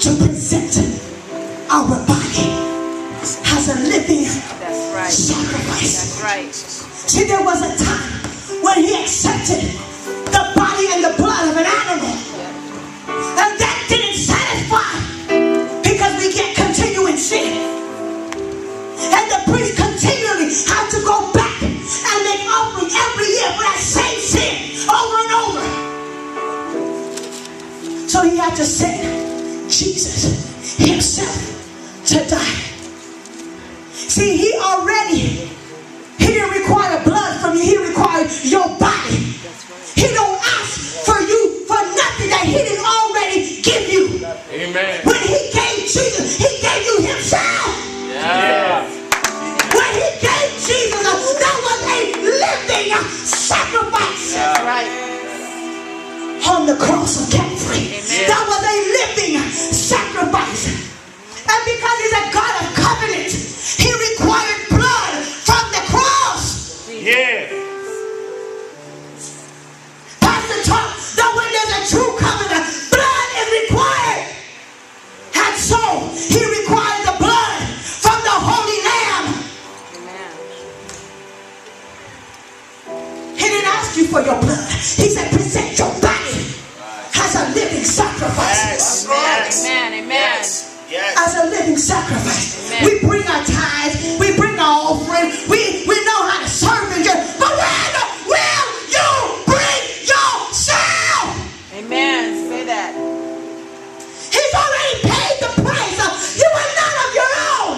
to present our body as a living sacrifice. That's right. See, there was a time when he accepted the body and the blood of an animal. And that didn't satisfy because we get continuing sin. And the priest continually had to go back and make offering every year for that same sin over and over. So he had to send Jesus himself to die. See, he didn't require blood from you. He required your body. He don't ask for you for nothing that he didn't already give you. Amen. When he gave Jesus, he gave you himself. Yeah. When he gave Jesus, that was a living sacrifice. That's right. On the cross of Calvary. Amen. That was a living sacrifice. And because he's a God of covenant, he required blood from the cross. Yeah. Pastor taught that when there's a true covenant, blood is required. And so he required the blood from the Holy Lamb. Amen. He didn't ask you for your blood. He said present your body as a living sacrifice. Amen. Amen. As a living sacrifice. Amen. We bring our tithes, we bring our offering, we know how to serve in church, but when will you bring yourself? Amen. Say that. He's already paid the price. You are none of your own.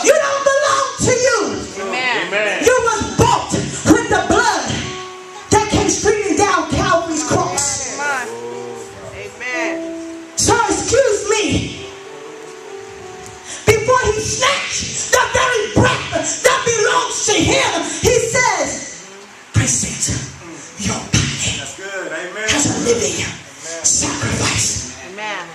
You don't belong to you. Amen. Amen. You was bought with the blood that came streaming down Calvary's cross. Come on. Amen. So excuse me. Before he snatched the very breath that belongs to him, he says, present your body as a living sacrifice. Amen.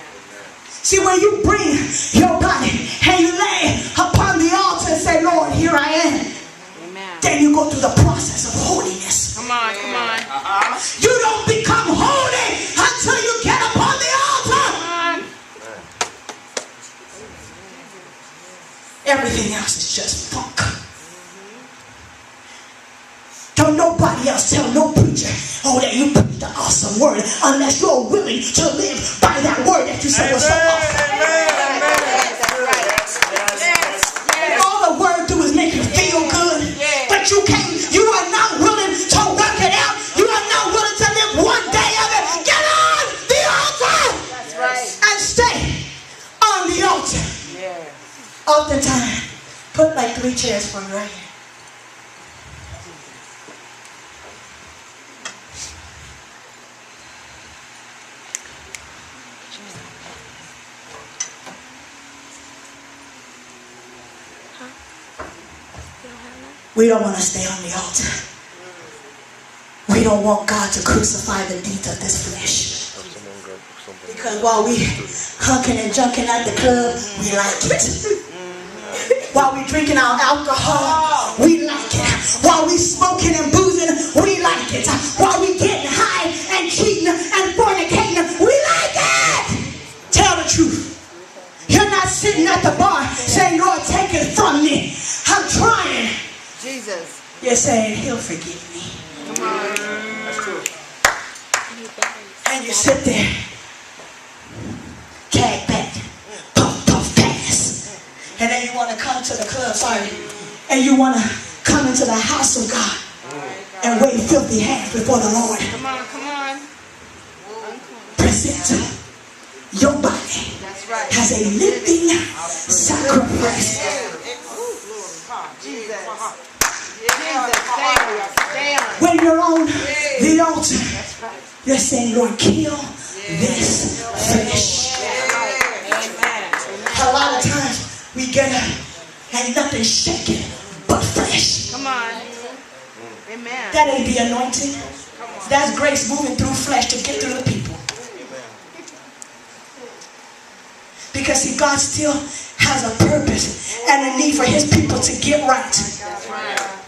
See, when you bring your body and you lay upon the altar and say, Lord, here I am, Amen. then you go through the process of holiness. Come on. Come on. You don't become holy until you get upon the altar. Come on. Everything else is just funk. Don't nobody else tell no preacher, oh, that you preached the awesome word, unless you're willing to live by that word that you said was so awesome. And all the word do is make you feel good, but you are not willing to work it out. You are not willing to live one day of it. Get on the altar. That's right. And stay on the altar. Yeah. Oftentimes, put like 3 chairs for me right here. We don't want to stay on the altar. We don't want God to crucify the deeds of this flesh. Because while we hunking and junking at the club, we like it. While we drinking our alcohol, we like it. While we smoking and boozing, we like it. While we getting high and cheating and fornicating, we like it. Tell the truth. You're not sitting at the bar saying, Lord, take it from me. I'm trying. Jesus. You're saying, he'll forgive me. Come on. That's true. And you sit there, cag back, puff, puff, pass. And then you want to come to the club, and you want to come into the house of God and wave filthy hands before the Lord. Come on. Come on. Present your body That's right. as a living sacrifice. Jesus. Jesus. When you're on the altar, you're saying, Lord, kill this flesh. Amen. A lot of times we get up and nothing's shaking but flesh. Come on. Amen. That ain't the anointing. That's grace moving through flesh to get through the people. Because see, God still has a purpose and a need for his people to get right. That's right.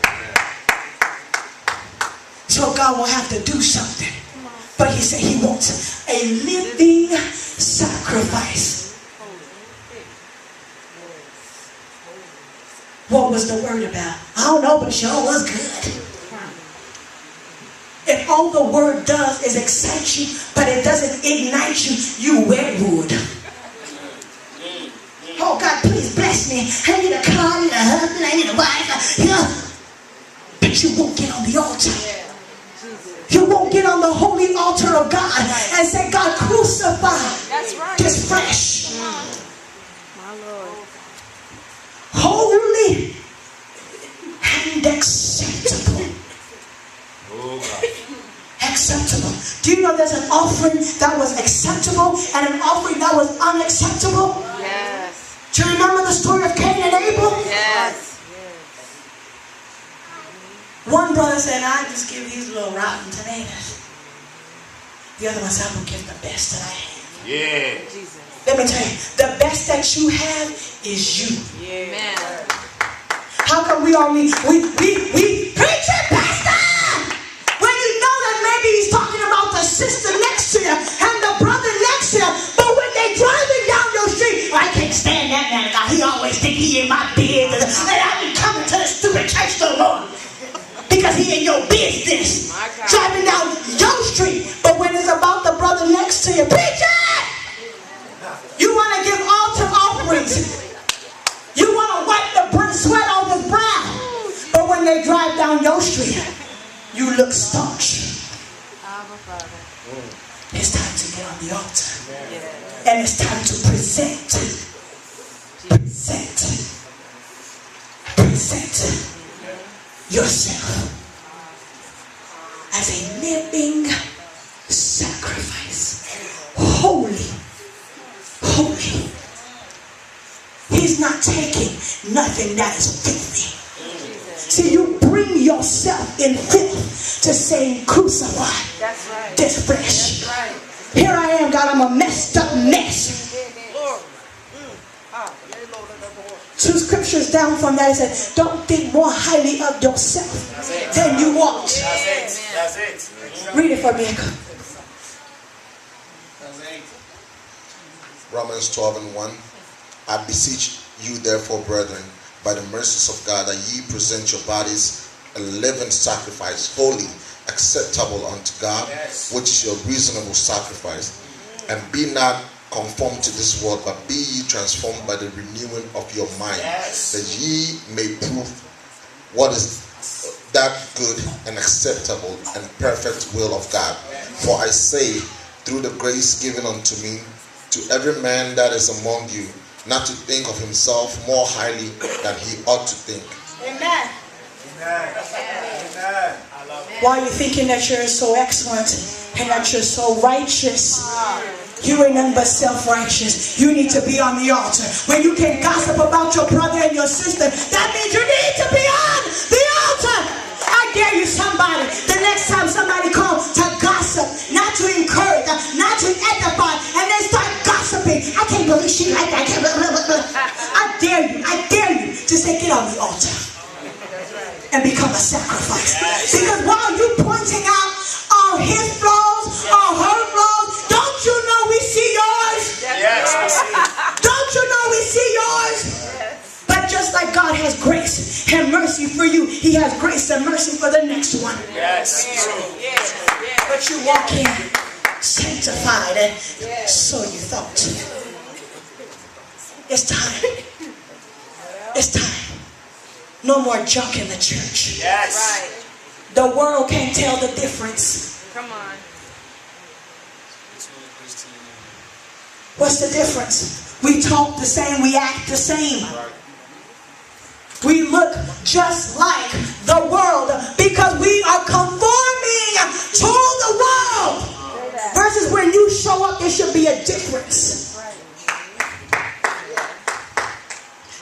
So God will have to do something. But he said he wants a living sacrifice. was the word about? I don't know, but it sure was good. If all the word does is excite you, but it doesn't ignite you, you wet wood. Oh God, please bless me. I need a car, I need a husband, I need a wife. But you won't get on the altar. You won't get on the holy altar of God and say, God, crucify this flesh. My Lord. Holy and acceptable. Acceptable. Do you know there's an offering that was acceptable and an offering that was unacceptable? Yes. Do you remember the story of Cain and Abel? Yes. One brother said, I just give these little rotten tomatoes. The other one said, I'm going to give the best that I have. Yeah. Jesus. Let me tell you, the best that you have is you. Yeah. Amen. How come we preach it, pastor? When you know that maybe he's talking about the sister next to you and the brother next to you, but when they driving down your street, I can't stand that man. He always think he in my business, and I be coming to the stupid church no more because he in your business. Driving down your street, but when it's about the brother next to you, preach it. You want to give altar offerings. You want to wipe the sweat off his brow. But when they drive down your street, you look staunch. It's time to get on the altar. And it's time to present yourself as a living sacrifice. Holy. He's not taking nothing that is filthy. See, you bring yourself in filth to say, crucify this flesh. Here I am, God, I'm a messed up mess. 2 scriptures down from that, it said, don't think more highly of yourself than you ought. That's it. Read it for me. Romans 12:1. I beseech you therefore, brethren, by the mercies of God, that ye present your bodies a living sacrifice, holy, acceptable unto God, which is your reasonable sacrifice. And be not conformed to this world, but be ye transformed by the renewing of your mind, that ye may prove what is that good and acceptable and perfect will of God. For I say, through the grace given unto me, to every man that is among you, not to think of himself more highly than he ought to think. Amen. Amen. While you're thinking that you're so excellent and that you're so righteous, you ain't nothing but self-righteous. You need to be on the altar. When you can gossip about your brother and your sister, that means you need to be on the altar. I dare you, somebody, the next time somebody comes to gossip, not to encourage, not to edify, and they start gossiping. I can't believe she like that. I dare you to say, get on the altar and become a sacrifice. Because while you pointing out all his flaws, all her flaws, don't you know we see yours? Don't you know we see yours? But just like God has grace and mercy for you, he has grace and mercy for the next one. But you walk in sanctified, and so you thought. It's time. It's time. No more junk in the church. The world can't tell the difference. Come on. What's the difference? We talk the same, we act the same. We look just like the world because we are conforming to the world. Versus when you show up, there should be a difference.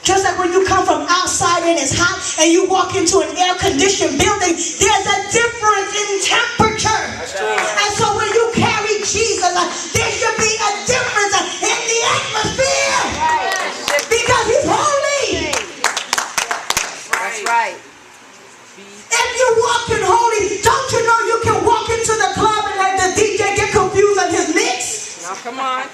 Just like when you come from outside and it's hot and you walk into an air-conditioned building, there's a difference in temperature. And so when you carry Jesus, there should be a difference in the atmosphere. Because he's holy. That's right. If you're walking holy, don't you know you can walk into the club and let the DJ get confused on his mix? Now come on.